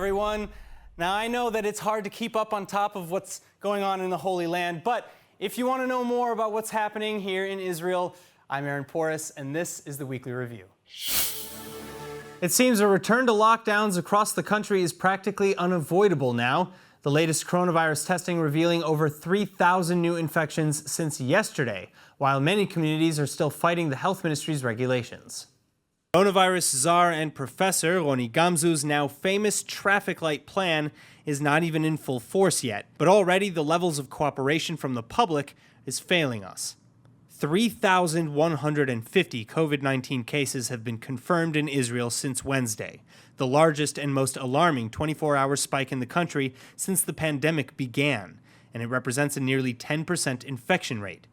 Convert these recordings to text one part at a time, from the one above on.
everyone. Now, I know that it's hard to keep up on top of what's going on in the Holy Land, but if you want to know more about what's happening here in Israel, I'm Aaron Porras, and this is the Weekly Review. It seems a return to lockdowns across the country is practically unavoidable now. The latest coronavirus testing revealing over 3,000 new infections since yesterday, while many communities are still fighting the health ministry's regulations. Coronavirus czar and professor Roni Gamzu's now famous traffic light plan is not even in full force yet, but already the levels of cooperation from the public is failing us. 3,150 COVID-19 cases have been confirmed in Israel since Wednesday, the largest and most alarming 24-hour spike in the country since the pandemic began, and it represents a nearly 10% infection rate.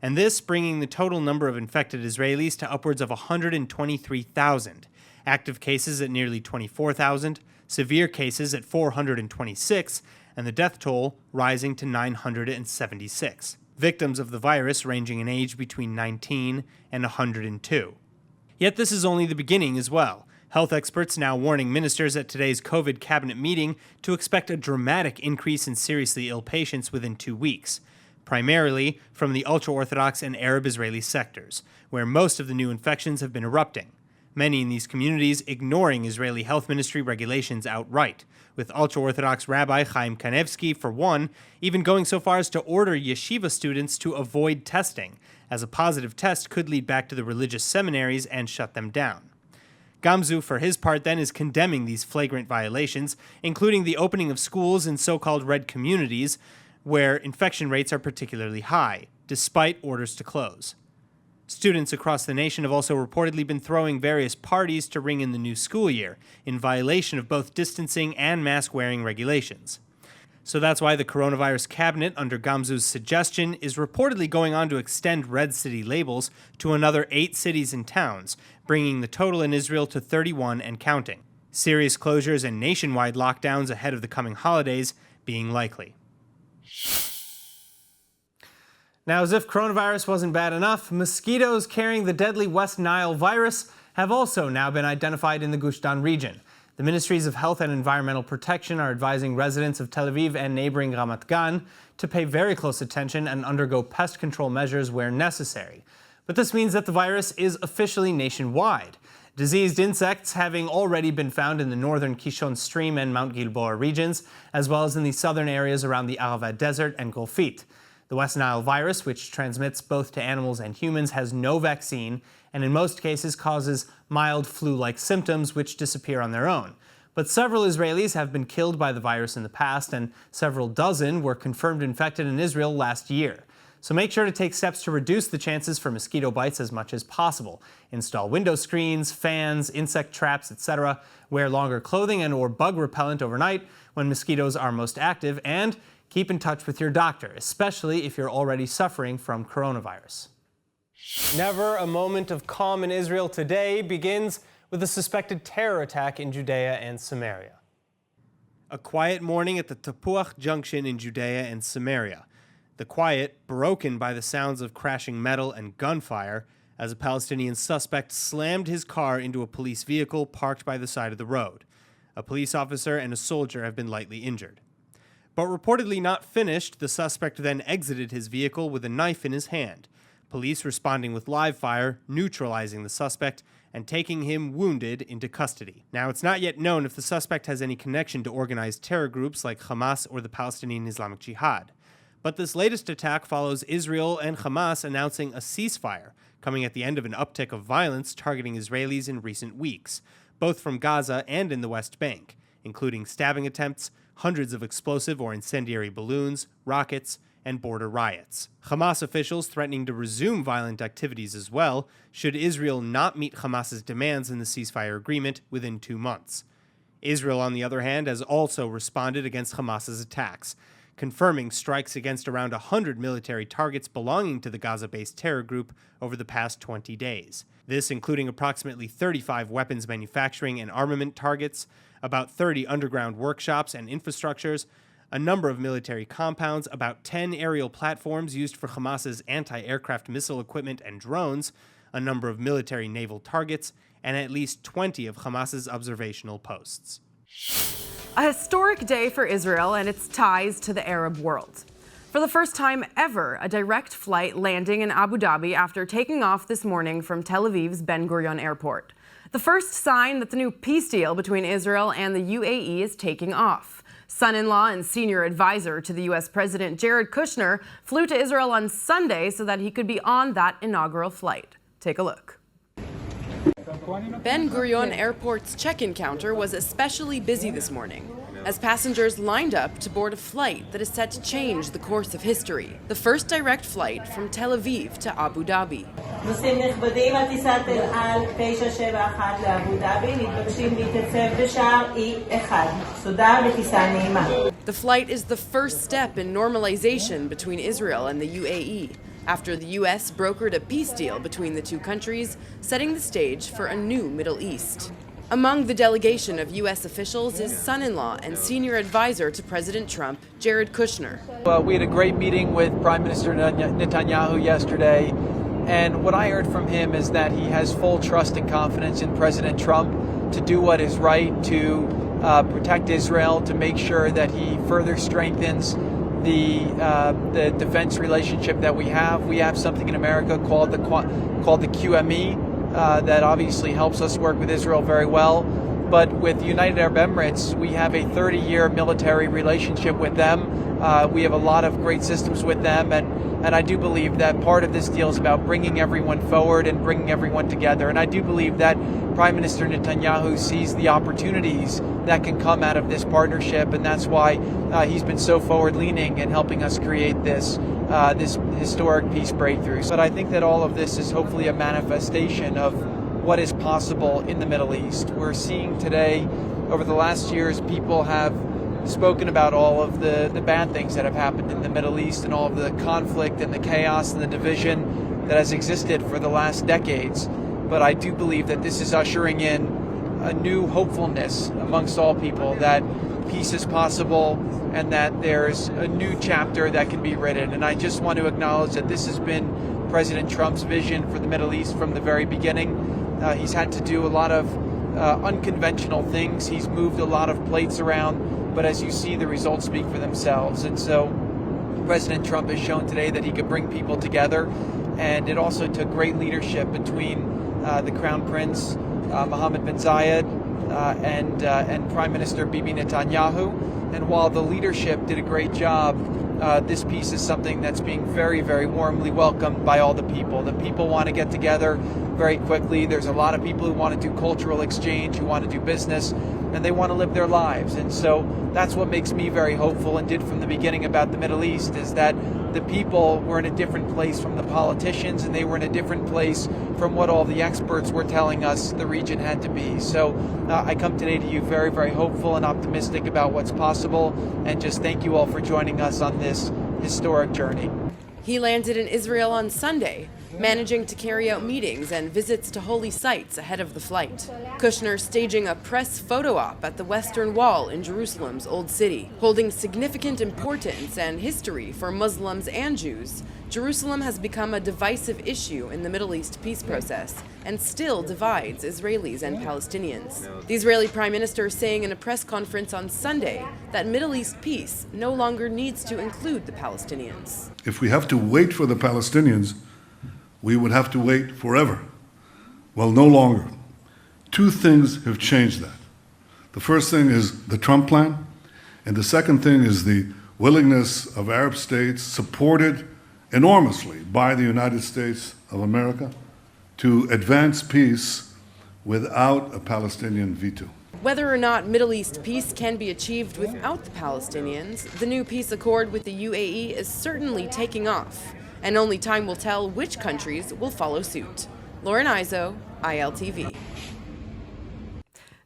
And this bringing the total number of infected Israelis to upwards of 123,000, active cases at nearly 24,000, severe cases at 426, and the death toll rising to 976. Victims of the virus ranging in age between 19 and 102. Yet this is only the beginning as well. Health experts now warning ministers at today's COVID cabinet meeting to expect a dramatic increase in seriously ill patients within 2 weeks, primarily from the ultra-Orthodox and Arab Israeli sectors, where most of the new infections have been erupting. Many in these communities ignoring Israeli health ministry regulations outright, with ultra-Orthodox Rabbi Chaim Kanevsky, for one, even going so far as to order yeshiva students to avoid testing, as a positive test could lead back to the religious seminaries and shut them down. Gamzu, for his part, then, is condemning these flagrant violations, including the opening of schools in so-called red communities, where infection rates are particularly high, despite orders to close. Students across the nation have also reportedly been throwing various parties to ring in the new school year, in violation of both distancing and mask-wearing regulations. So that's why the coronavirus cabinet, under Gamzu's suggestion, is reportedly going on to extend red city labels to another 8 cities and towns, bringing the total in Israel to 31 and counting. Serious closures and nationwide lockdowns ahead of the coming holidays being likely. Now, as if coronavirus wasn't bad enough, mosquitoes carrying the deadly West Nile virus have also now been identified in the Gush Dan region. The Ministries of Health and Environmental Protection are advising residents of Tel Aviv and neighboring Ramat Gan to pay very close attention and undergo pest control measures where necessary. But this means that the virus is officially nationwide. Diseased insects having already been found in the northern Kishon Stream and Mount Gilboa regions, as well as in the southern areas around the Arava Desert and Golfit. The West Nile virus, which transmits both to animals and humans, has no vaccine and in most cases causes mild flu-like symptoms which disappear on their own. But several Israelis have been killed by the virus in the past, and several dozen were confirmed infected in Israel last year. So make sure to take steps to reduce the chances for mosquito bites as much as possible. Install window screens, fans, insect traps, etc. Wear longer clothing and or bug repellent overnight when mosquitoes are most active, and keep in touch with your doctor, especially if you're already suffering from coronavirus. Never a moment of calm in Israel today begins with a suspected terror attack in Judea and Samaria. A quiet morning at the Tapuach Junction in Judea and Samaria. The quiet broken by the sounds of crashing metal and gunfire as a Palestinian suspect slammed his car into a police vehicle parked by the side of the road. A police officer and a soldier have been lightly injured. But reportedly not finished, the suspect then exited his vehicle with a knife in his hand. Police responding with live fire, neutralizing the suspect, and taking him wounded into custody. Now, it's not yet known if the suspect has any connection to organized terror groups like Hamas or the Palestinian Islamic Jihad. But this latest attack follows Israel and Hamas announcing a ceasefire, coming at the end of an uptick of violence targeting Israelis in recent weeks, both from Gaza and in the West Bank, including stabbing attempts, hundreds of explosive or incendiary balloons, rockets, and border riots. Hamas officials threatening to resume violent activities as well, should Israel not meet Hamas's demands in the ceasefire agreement within 2 months. Israel, on the other hand, has also responded against Hamas's attacks, confirming strikes against around 100 military targets belonging to the Gaza-based terror group over the past 20 days. This including approximately 35 weapons manufacturing and armament targets, about 30 underground workshops and infrastructures, a number of military compounds, about 10 aerial platforms used for Hamas's anti-aircraft missile equipment and drones, a number of military naval targets, and at least 20 of Hamas's observational posts. A historic day for Israel and its ties to the Arab world. For the first time ever, a direct flight landing in Abu Dhabi after taking off this morning from Tel Aviv's Ben Gurion Airport. The first sign that the new peace deal between Israel and the UAE is taking off. Son-in-law and senior advisor to the U.S. President Jared Kushner flew to Israel on Sunday so that he could be on that inaugural flight. Take a look. Ben Gurion Airport's check-in counter was especially busy this morning as passengers lined up to board a flight that is set to change the course of history. The first direct flight from Tel Aviv to Abu Dhabi. The flight is the first step in normalization between Israel and the UAE, after the U.S. brokered a peace deal between the two countries, setting the stage for a new Middle East. Among the delegation of U.S. officials is son-in-law and senior advisor to President Trump, Jared Kushner. We had a great meeting with Prime Minister Netanyahu yesterday, and what I heard from him is that he has full trust and confidence in President Trump to do what is right, to protect Israel, to make sure that he further strengthens the defense relationship that we have. We have something in America called the QME that obviously helps us work with Israel very well. But with the United Arab Emirates, we have a 30-year military relationship with them. We have a lot of great systems with them, and I do believe that part of this deal is about bringing everyone forward and bringing everyone together. And I do believe that Prime Minister Netanyahu sees the opportunities that can come out of this partnership, and that's why he's been so forward-leaning in helping us create this historic peace breakthrough. But I think that all of this is hopefully a manifestation of what is possible in the Middle East. We're seeing today, over the last years, people have spoken about all of the bad things that have happened in the Middle East and all of the conflict and the chaos and the division that has existed for the last decades. But I do believe that this is ushering in a new hopefulness amongst all people, that peace is possible and that there's a new chapter that can be written. And I just want to acknowledge that this has been President Trump's vision for the Middle East from the very beginning. He's had to do a lot of unconventional things. He's moved a lot of plates around, but as you see, the results speak for themselves. And so President Trump has shown today that he could bring people together, and it also took great leadership between the Crown Prince, Mohammed bin Zayed, and Prime Minister Bibi Netanyahu. And while the leadership did a great job, this peace is something that's being very, very warmly welcomed by all the people. The people want to get together very quickly. There's a lot of people who want to do cultural exchange, who want to do business, and they want to live their lives. And so that's what makes me very hopeful, and did from the beginning about the Middle East, is that the people were in a different place from the politicians, and they were in a different place from what all the experts were telling us the region had to be. So I come today to you very, very hopeful and optimistic about what's possible, and just thank you all for joining us on this historic journey. He landed in Israel on Sunday, managing to carry out meetings and visits to holy sites ahead of the flight. Kushner staging a press photo op at the Western Wall in Jerusalem's Old City. Holding significant importance and history for Muslims and Jews, Jerusalem has become a divisive issue in the Middle East peace process and still divides Israelis and Palestinians. The Israeli Prime Minister saying in a press conference on Sunday that Middle East peace no longer needs to include the Palestinians. If we have to wait for the Palestinians, we would have to wait forever. Well, no longer. Two things have changed that. The first thing is the Trump plan, and the second thing is the willingness of Arab states, supported enormously by the United States of America, to advance peace without a Palestinian veto. Whether or not Middle East peace can be achieved without the Palestinians, the new peace accord with the UAE is certainly taking off, and only time will tell which countries will follow suit. Lauren Izzo, ILTV.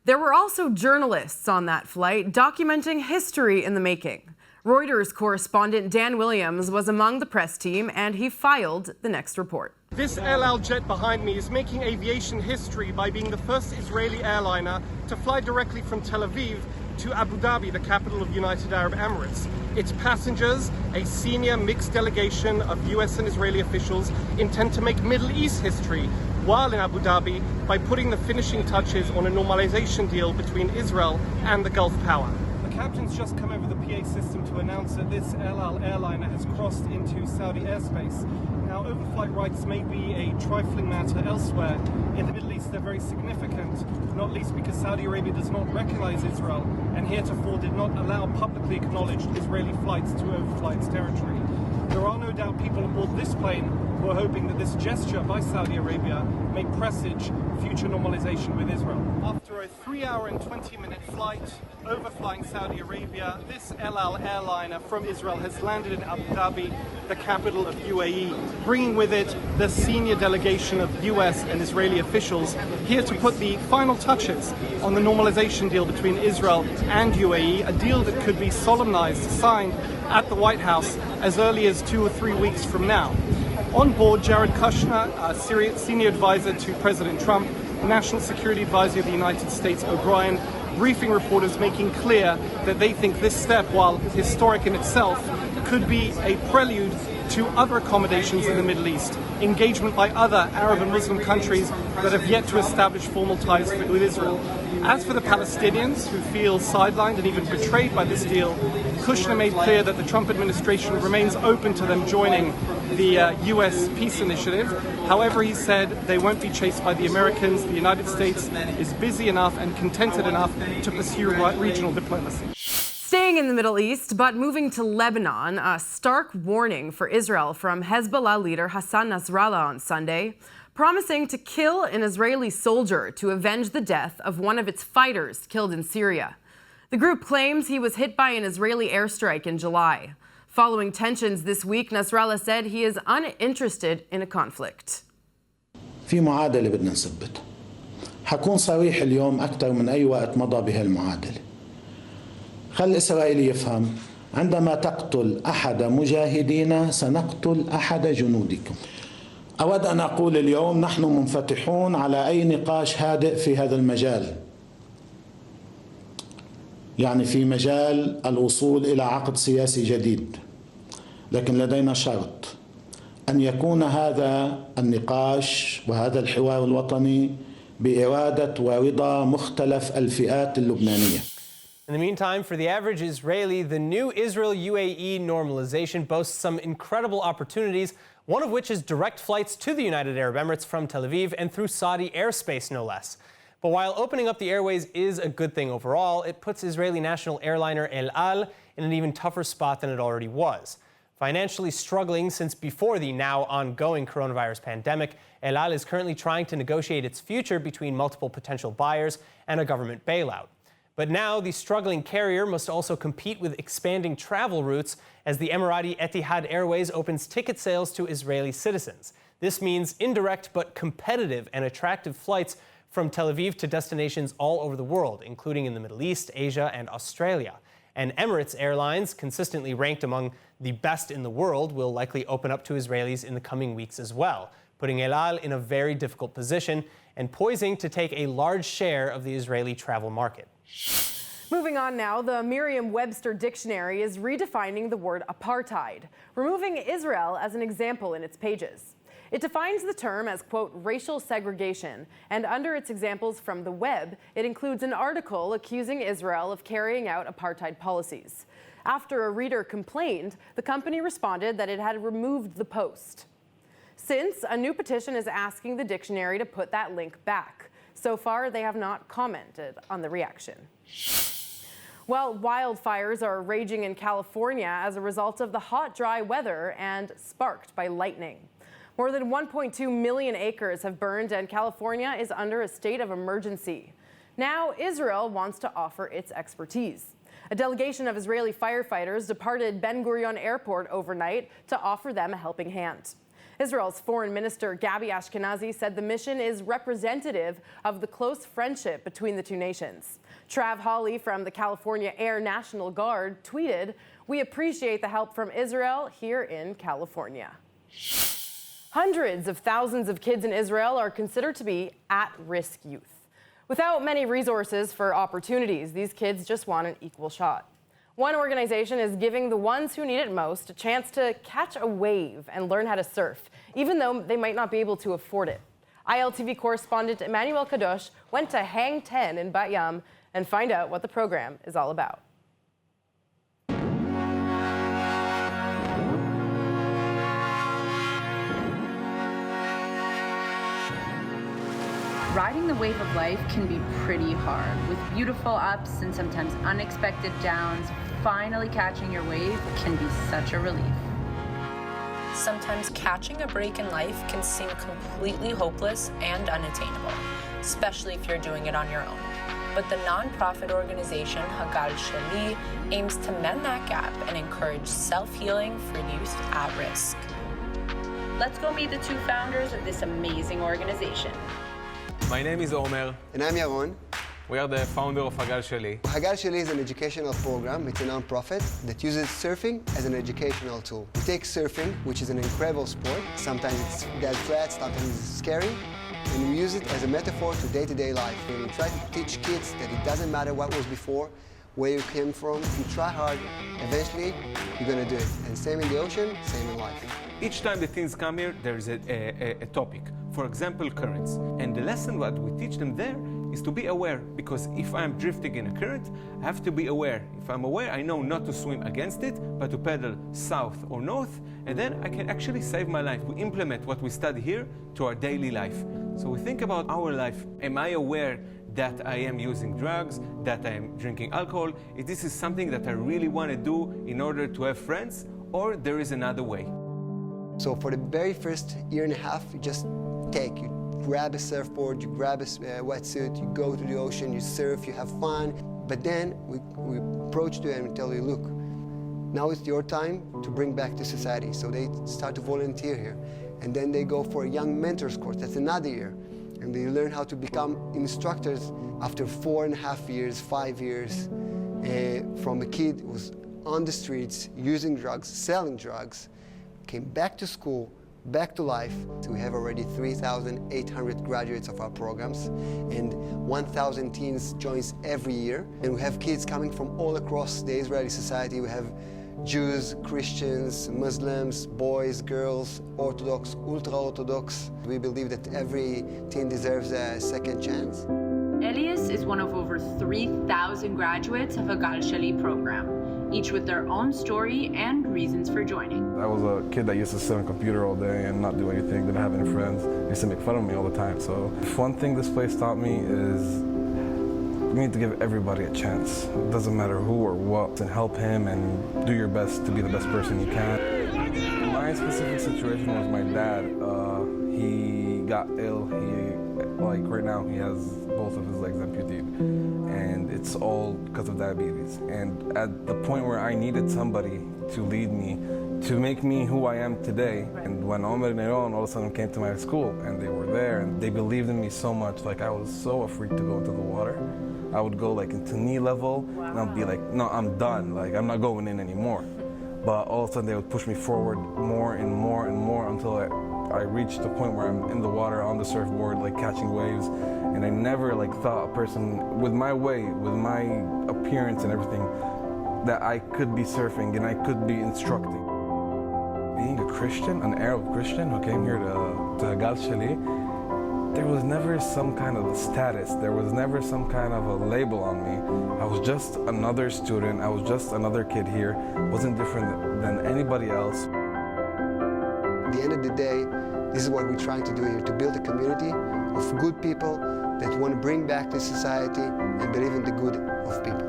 There were also journalists on that flight documenting history in the making. Reuters correspondent Dan Williams was among the press team, and he filed the next report. This El Al jet behind me is making aviation history by being the first Israeli airliner to fly directly from Tel Aviv to Abu Dhabi, the capital of United Arab Emirates. Its passengers, a senior mixed delegation of US and Israeli officials, intend to make Middle East history while in Abu Dhabi by putting the finishing touches on a normalization deal between Israel and the Gulf power. captain's just come over the PA system to announce that this El Al airliner has crossed into Saudi airspace. Now, overflight rights may be a trifling matter elsewhere. In the Middle East, they're very significant, not least because Saudi Arabia does not recognize Israel and heretofore did not allow publicly acknowledged Israeli flights to overfly its territory. There are no doubt people aboard this plane who are hoping that this gesture by Saudi Arabia may presage future normalization with Israel. After a 3-hour and 20-minute flight overflying Saudi Arabia, this El Al airliner from Israel has landed in Abu Dhabi, the capital of UAE, bringing with it the senior delegation of US and Israeli officials here to put the final touches on the normalization deal between Israel and UAE, a deal that could be solemnized, signed at the White House as early as 2 or 3 weeks from now. On board, Jared Kushner, senior advisor to President Trump, National Security Advisor of the United States O'Brien, briefing reporters making clear that they think this step, while historic in itself, could be a prelude to other accommodations in the Middle East, engagement by other Arab and Muslim countries that have yet to establish formal ties with Israel. As for the Palestinians, who feel sidelined and even betrayed by this deal, Kushner made clear that the Trump administration remains open to them joining the U.S. peace initiative. However, he said they won't be chased by the Americans. The United States is busy enough and contented enough to pursue regional diplomacy. Staying in the Middle East, but moving to Lebanon, a stark warning for Israel from Hezbollah leader Hassan Nasrallah on Sunday, promising to kill an Israeli soldier to avenge the death of one of its fighters killed in Syria. The group claims he was hit by an Israeli airstrike in July. Following tensions this week, Nasrallah said he is uninterested in a conflict. في معادلة بدنا نثبتها. حكون صريح اليوم أكثر من أي وقت مضى بهالمعادلة. خل إسرائيل يفهم عندما تقتل أحد مجاهدينا سنقتل أحد جنودكم. أود أن أقول اليوم نحن منفتحون على أي نقاش هادئ في هذا المجال. يعني في مجال الوصول إلى عقد سياسي جديد. لكن لدينا شرط أن يكون هذا النقاش وهذا الحوار الوطني بإرادة ورضا مختلف الفئات اللبنانية. In the meantime, for the average Israeli, the new Israel-UAE normalization boasts some incredible opportunities, one of which is direct flights to the United Arab Emirates from Tel Aviv and through Saudi airspace, no less. But while opening up the airways is a good thing overall, it puts Israeli national airliner El Al in an even tougher spot than it already was. Financially struggling since before the now ongoing coronavirus pandemic, El Al is currently trying to negotiate its future between multiple potential buyers and a government bailout. But now the struggling carrier must also compete with expanding travel routes as the Emirati Etihad Airways opens ticket sales to Israeli citizens. This means indirect but competitive and attractive flights from Tel Aviv to destinations all over the world, including in the Middle East, Asia, and Australia. And Emirates Airlines, consistently ranked among the best in the world, will likely open up to Israelis in the coming weeks as well, putting El Al in a very difficult position and poising to take a large share of the Israeli travel market. Moving on now, the MerriamWebster dictionary is redefining the word apartheid, removing Israel as an example in its pages. It defines the term as, quote, racial segregation, and under its examples from the web, it includes an article accusing Israel of carrying out apartheid policies. After a reader complained, the company responded that it had removed the post. Since, a new petition is asking the dictionary to put that link back. So far, they have not commented on the reaction. Well, wildfires are raging in California as a result of the hot, dry weather and sparked by lightning. More than 1.2 million acres have burned, and California is under a state of emergency. Now, Israel wants to offer its expertise. A delegation of Israeli firefighters departed Ben Gurion Airport overnight to offer them a helping hand. Israel's Foreign Minister Gabi Ashkenazi said the mission is representative of the close friendship between the two nations. Trav Hawley from the California Air National Guard tweeted, "We appreciate the help from Israel here in California." Hundreds of thousands of kids in Israel are considered to be at-risk youth. Without many resources for opportunities, these kids just want an equal shot. One organization is giving the ones who need it most a chance to catch a wave and learn how to surf, even though they might not be able to afford it. ILTV correspondent Emmanuel Kadosh went to Hang 10 in Bat Yam and find out what the program is all about. Riding the wave of life can be pretty hard. With beautiful ups and sometimes unexpected downs, finally catching your wave can be such a relief. Sometimes catching a break in life can seem completely hopeless and unattainable, especially if you're doing it on your own. But the nonprofit organization Hagal Sheli aims to mend that gap and encourage self-healing for youth at risk. Let's go meet the two founders of this amazing organization. My name is Omer. And I'm Yaron. We are the founder of Hagal Sheli. Hagal Sheli is an educational program. It's a non-profit that uses surfing as an educational tool. We take surfing, which is an incredible sport. Sometimes it's dead flat, sometimes it's scary. And we use it as a metaphor to day-to-day life. And we try to teach kids that it doesn't matter what was before, where you came from. If you try hard, eventually you're going to do it. And same in the ocean, same in life. Each time the teens come here, there is a topic. For example, currents. And the lesson what we teach them there is to be aware, because if I'm drifting in a current, I have to be aware. If I'm aware, I know not to swim against it, but to paddle south or north, and then I can actually save my life. We implement what we study here to our daily life. So we think about our life. Am I aware that I am using drugs, that I am drinking alcohol? If this is something that I really want to do in order to have friends, or there is another way? So for the very first year and a half, you just you grab a surfboard, you grab a wetsuit, you go to the ocean, you surf, you have fun. But then we approach them and tell you, look, now it's your time to bring back to society. So they start to volunteer here. And then they go for a young mentors course, that's another year. And they learn how to become instructors after 4.5 years, 5 years, from a kid who was on the streets, using drugs, selling drugs, came back to school, back to life. So we have already 3,800 graduates of our programs, and 1,000 teens joins every year. And we have kids coming from all across the Israeli society. We have Jews, Christians, Muslims, boys, girls, Orthodox, ultra-Orthodox. We believe that every teen deserves a second chance. Elias is one of over 3,000 graduates of Hagal Sheli program, each with their own story and reasons for joining. I was a kid that used to sit on a computer all day and not do anything, didn't have any friends. They used to make fun of me all the time. So if one thing this place taught me is you need to give everybody a chance. It doesn't matter who or what, and help him and do your best to be the best person you can. My specific situation was my dad. He got ill. Like right now, he has both of his legs amputated, and it's all because of diabetes. And at the point where I needed somebody to lead me, to make me who I am today. And when Omer and Yaron all of a sudden came to my school, and they were there, and they believed in me so much, like I was so afraid to go into the water. I would go like into knee level, and I'd be like, no, I'm done, like I'm not going in anymore. But all of a sudden they would push me forward more and more and more until I reached the point where I'm in the water on the surfboard, like catching waves. And I never like thought a person with my weight, with my appearance and everything, that I could be surfing and I could be instructing. Being a Christian, an Arab Christian who came here to Hagal Sheli, there was never some kind of status. There was never some kind of a label on me. I was just another student. I was just another kid here. Wasn't different than anybody else. At the end of the day, this is what we're trying to do here, to build a community of good people that want to bring back to society and believe in the good of people.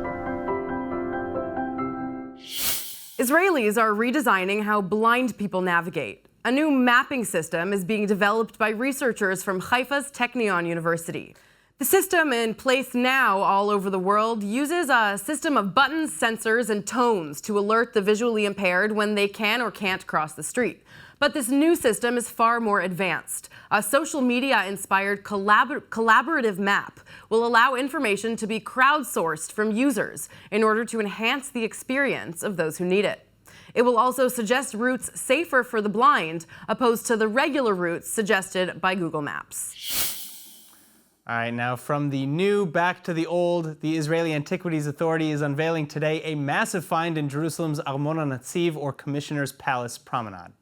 Israelis are redesigning how blind people navigate. A new mapping system is being developed by researchers from Haifa's Technion University. The system, in place now all over the world, uses a system of buttons, sensors, and tones to alert the visually impaired when they can or can't cross the street. But this new system is far more advanced. A social media-inspired collaborative map will allow information to be crowdsourced from users in order to enhance the experience of those who need it. It will also suggest routes safer for the blind, opposed to the regular routes suggested by Google Maps. All right, now from the new back to the old, the Israeli Antiquities Authority is unveiling today a massive find in Jerusalem's Armon HaNatziv, or Commissioner's Palace Promenade.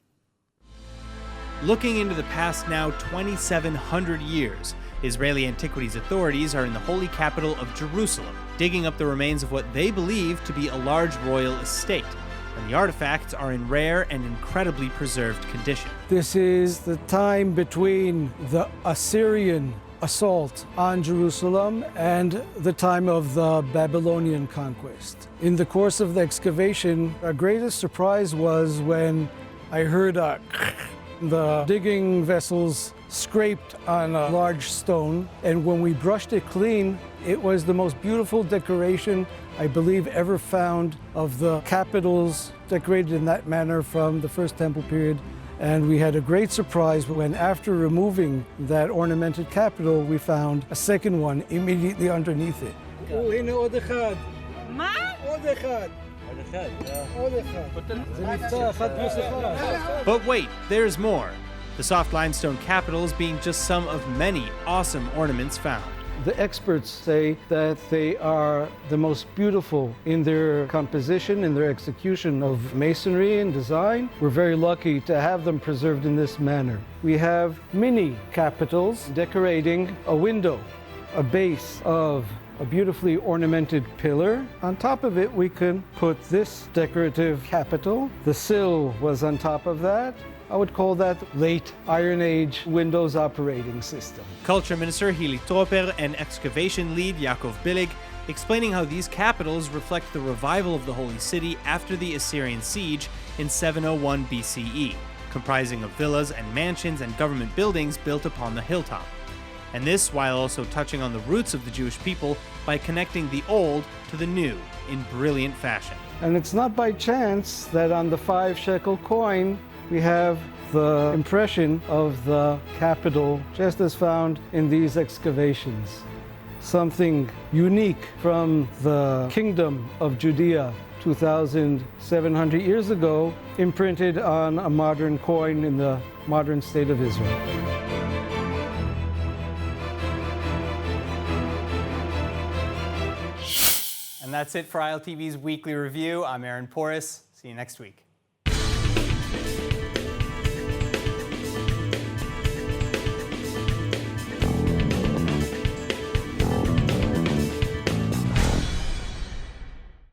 Looking into the past now 2,700 years, Israeli Antiquities Authorities are in the holy capital of Jerusalem, digging up the remains of what they believe to be a large royal estate. And the artifacts are in rare and incredibly preserved condition. This is the time between the Assyrian assault on Jerusalem and the time of the Babylonian conquest. In the course of the excavation, our greatest surprise was when I heard the digging vessels scraped on a large stone, and when we brushed it clean, it was the most beautiful decoration I believe ever found of the capitals decorated in that manner from the First Temple period. And we had a great surprise when, after removing that ornamented capital, we found a second one immediately underneath it. But wait, there's more. The soft limestone capitals being just some of many awesome ornaments found. The experts say that they are the most beautiful in their composition, in their execution of masonry and design. We're very lucky to have them preserved in this manner. We have mini capitals decorating a window, a base of a beautifully ornamented pillar. On top of it, we can put this decorative capital. The sill was on top of that. I would call that late Iron Age Windows operating system. Culture Minister Hili Troper and excavation lead Yaakov Billig explaining how these capitals reflect the revival of the Holy City after the Assyrian siege in 701 BCE, comprising of villas and mansions and government buildings built upon the hilltop. And this while also touching on the roots of the Jewish people by connecting the old to the new in brilliant fashion. And it's not by chance that on the 5-shekel coin, we have the impression of the capital just as found in these excavations. Something unique from the kingdom of Judea 2,700 years ago, imprinted on a modern coin in the modern state of Israel. And that's it for ILTV's Weekly Review. I'm Aaron Porras. See you next week.